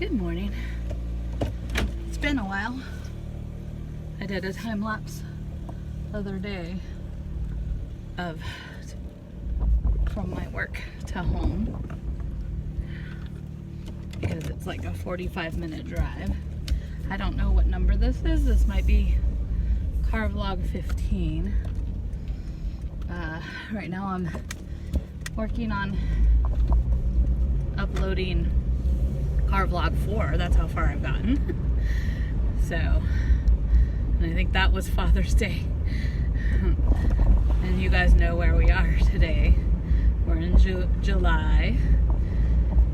Good morning. It's been a while. I did a time lapse the other day from my work to home because it's like a 45-minute drive. I don't know what number this is. This might be car vlog 15. Right now I'm working on uploading car vlog 4. That's how far I've gotten. So, and I think that was Father's Day. And you guys know where we are today. We're in July.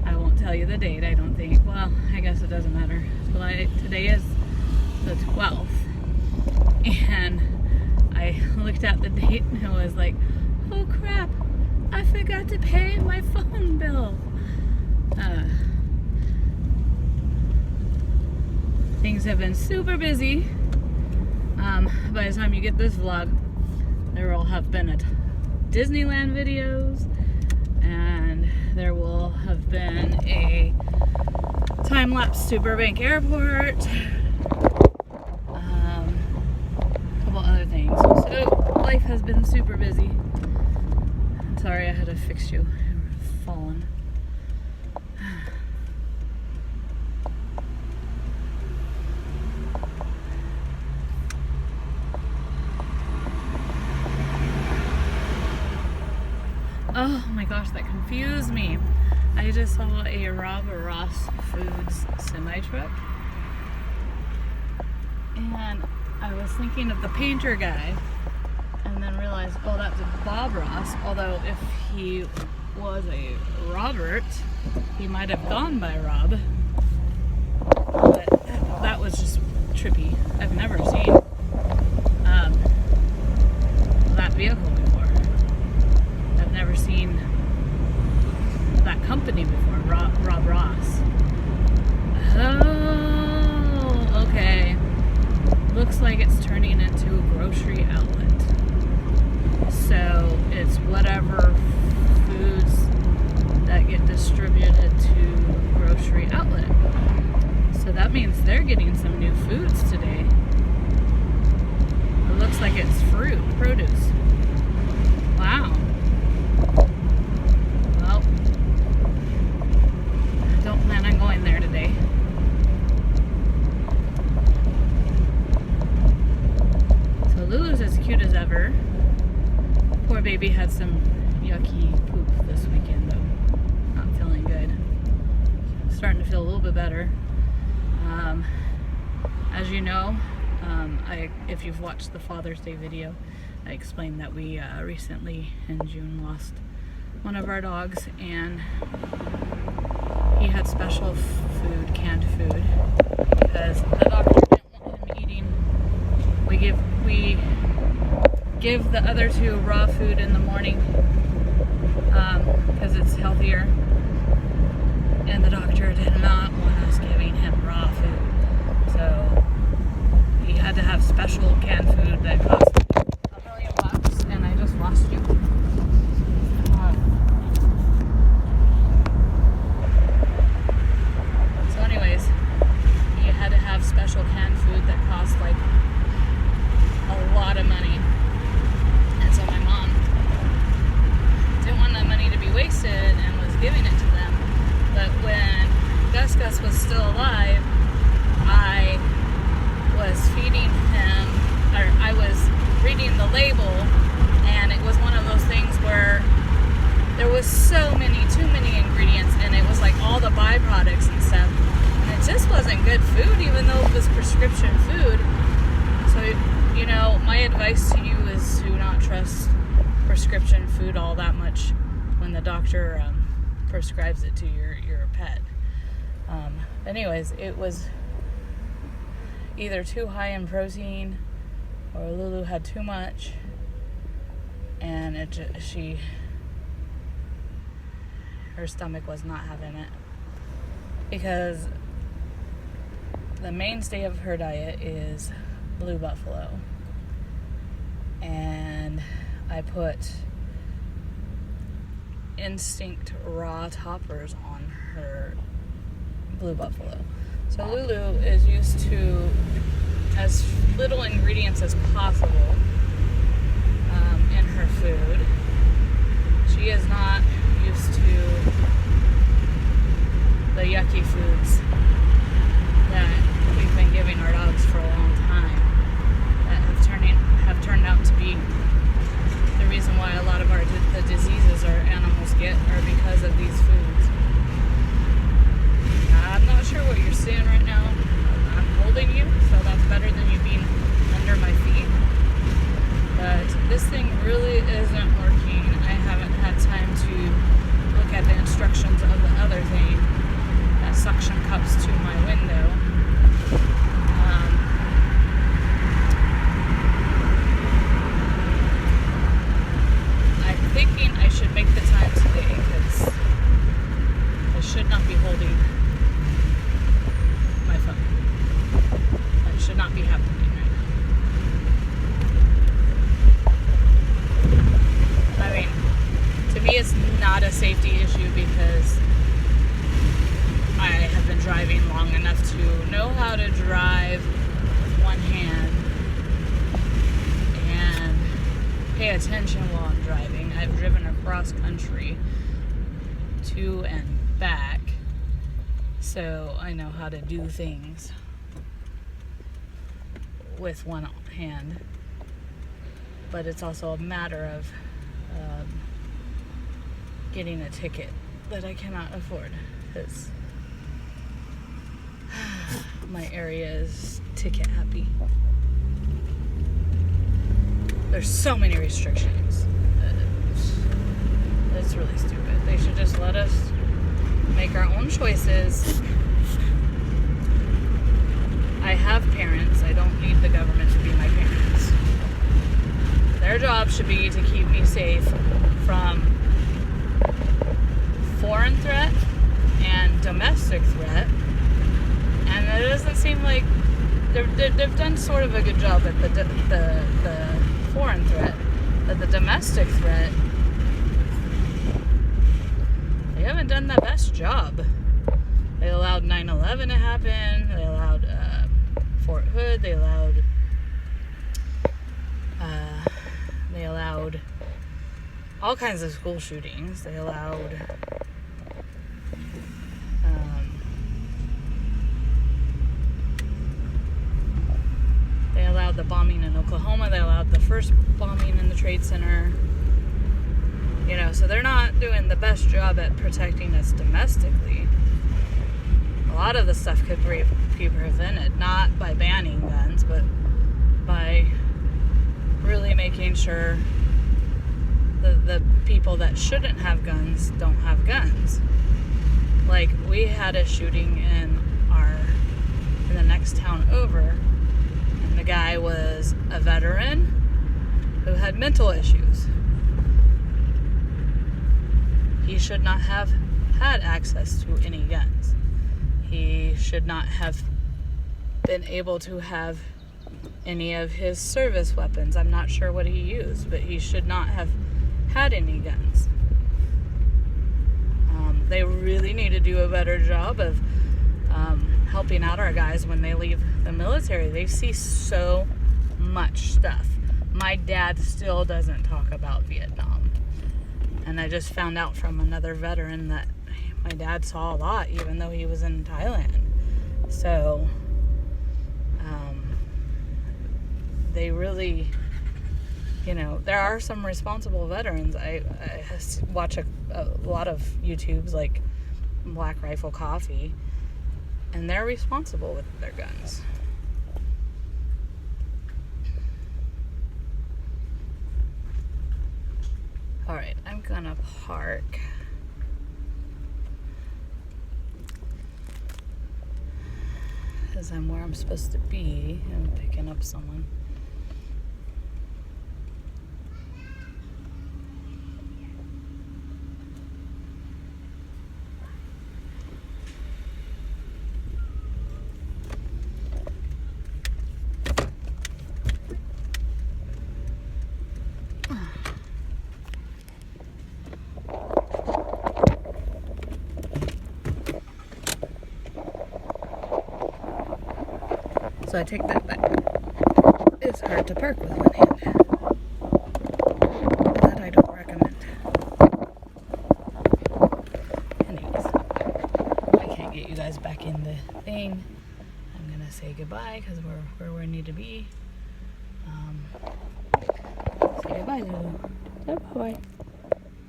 I won't tell you the date, I don't think. Well, I guess it doesn't matter. Today is the 12th. And I looked at the date and I was like, oh crap, I forgot to pay my phone bill. Things have been super busy. By the time you get this vlog, there will have been Disneyland videos, and there will have been a time-lapse to Burbank Airport, a couple other things. So life has been super busy. Sorry I had to fix you. You've fallen. Oh my gosh, that confused me. I just saw a Rob Ross Foods semi-truck. And I was thinking of the painter guy. And then realized, oh, that's Bob Ross. Although if he was a Robert, he might have gone by Rob. But that was just trippy. I've never seen that vehicle before. I've never seen that company before, Rob Ross. Oh, okay. Looks like it's turning into a grocery outlet. So it's whatever foods that get distributed to grocery outlet. So that means they're getting some new foods today. It looks like it's produce. Wow. Well, I don't plan on going there today. So Lulu's as cute as ever. Poor baby had some yucky poop this weekend though. Not feeling good. Starting to feel a little bit better. As you know, if you've watched the Father's Day video, I explained that we recently in June lost one of our dogs, and he had special food, canned food, because the doctor didn't want him eating. We give the other two raw food in the morning because it's healthier, and the doctor did not want us giving him raw food, so he had to have special canned food that cost $1 million, and I just lost you. So anyways, he had to have special canned food that cost like a lot of money. And so my mom didn't want that money to be wasted and was giving it to them. But when Gus was still alive, I was feeding him, or I was reading the label, and it was one of those things where there was too many ingredients, and it was like all the byproducts and stuff. And it just wasn't good food, even though it was prescription food. So, you know, my advice to you is to not trust prescription food all that much when the doctor prescribes it to your pet. Anyways, it was either too high in protein or Lulu had too much, and her stomach was not having it, because the mainstay of her diet is Blue Buffalo, and I put Instinct raw toppers on her Blue Buffalo. So Lulu is used to as little ingredients as possible in her food. She is not used to the yucky foods that we've been giving our dogs for a long time that have turned out to be the reason why a lot of the diseases our animals get are because of these foods. I'm not sure what you're seeing right now. I'm holding you, so that's better than you being under my feet. But this thing really isn't working. I haven't had time to look at the instructions of the other thing that suction cups to my window. I'm thinking I should make the time today because I should not be holding my phone. That should not be happening right now. I mean, to me it's not a safety issue because I have been driving long enough to know how to drive with one hand and pay attention while I'm driving. I've driven across country to and back, so I know how to do things with one hand. But it's also a matter of getting a ticket that I cannot afford because my area is ticket happy. There's so many restrictions. It's really stupid. They should just let us make our own choices. I have parents. I don't need the government to be my parents. Their job should be to keep me safe from foreign threat and domestic threat. And it doesn't seem like they've done sort of a good job at the foreign threat, but the domestic threat, they haven't done the best job. They allowed 9/11 to happen. They allowed Fort Hood. They allowed all kinds of school shootings. They allowed the bombing in Oklahoma. They allowed the first bombing in the Trade Center. So they're not doing the best job at protecting us domestically. A lot of the stuff could be prevented, not by banning guns, but by really making sure the people that shouldn't have guns don't have guns. Like, we had a shooting in the next town over, and the guy was a veteran who had mental issues. He should not have had access to any guns. He should not have been able to have any of his service weapons. I'm not sure what he used, but he should not have had any guns. They really need to do a better job of helping out our guys when they leave the military. They see so much stuff. My dad still doesn't talk about Vietnam. And I just found out from another veteran that my dad saw a lot, even though he was in Thailand. So, they really, there are some responsible veterans. I watch a lot of YouTubes like Black Rifle Coffee, and they're responsible with their guns. Alright, I'm gonna park. Because I'm where I'm supposed to be. I'm picking up someone. So I take that back. It's hard to park with one hand. That I don't recommend. Anyways, I can't get you guys back in the thing. I'm gonna say goodbye because we're where we need to be. Say goodbye, Lulu. Say bye.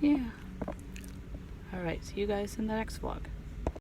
Yeah. Alright, see you guys in the next vlog.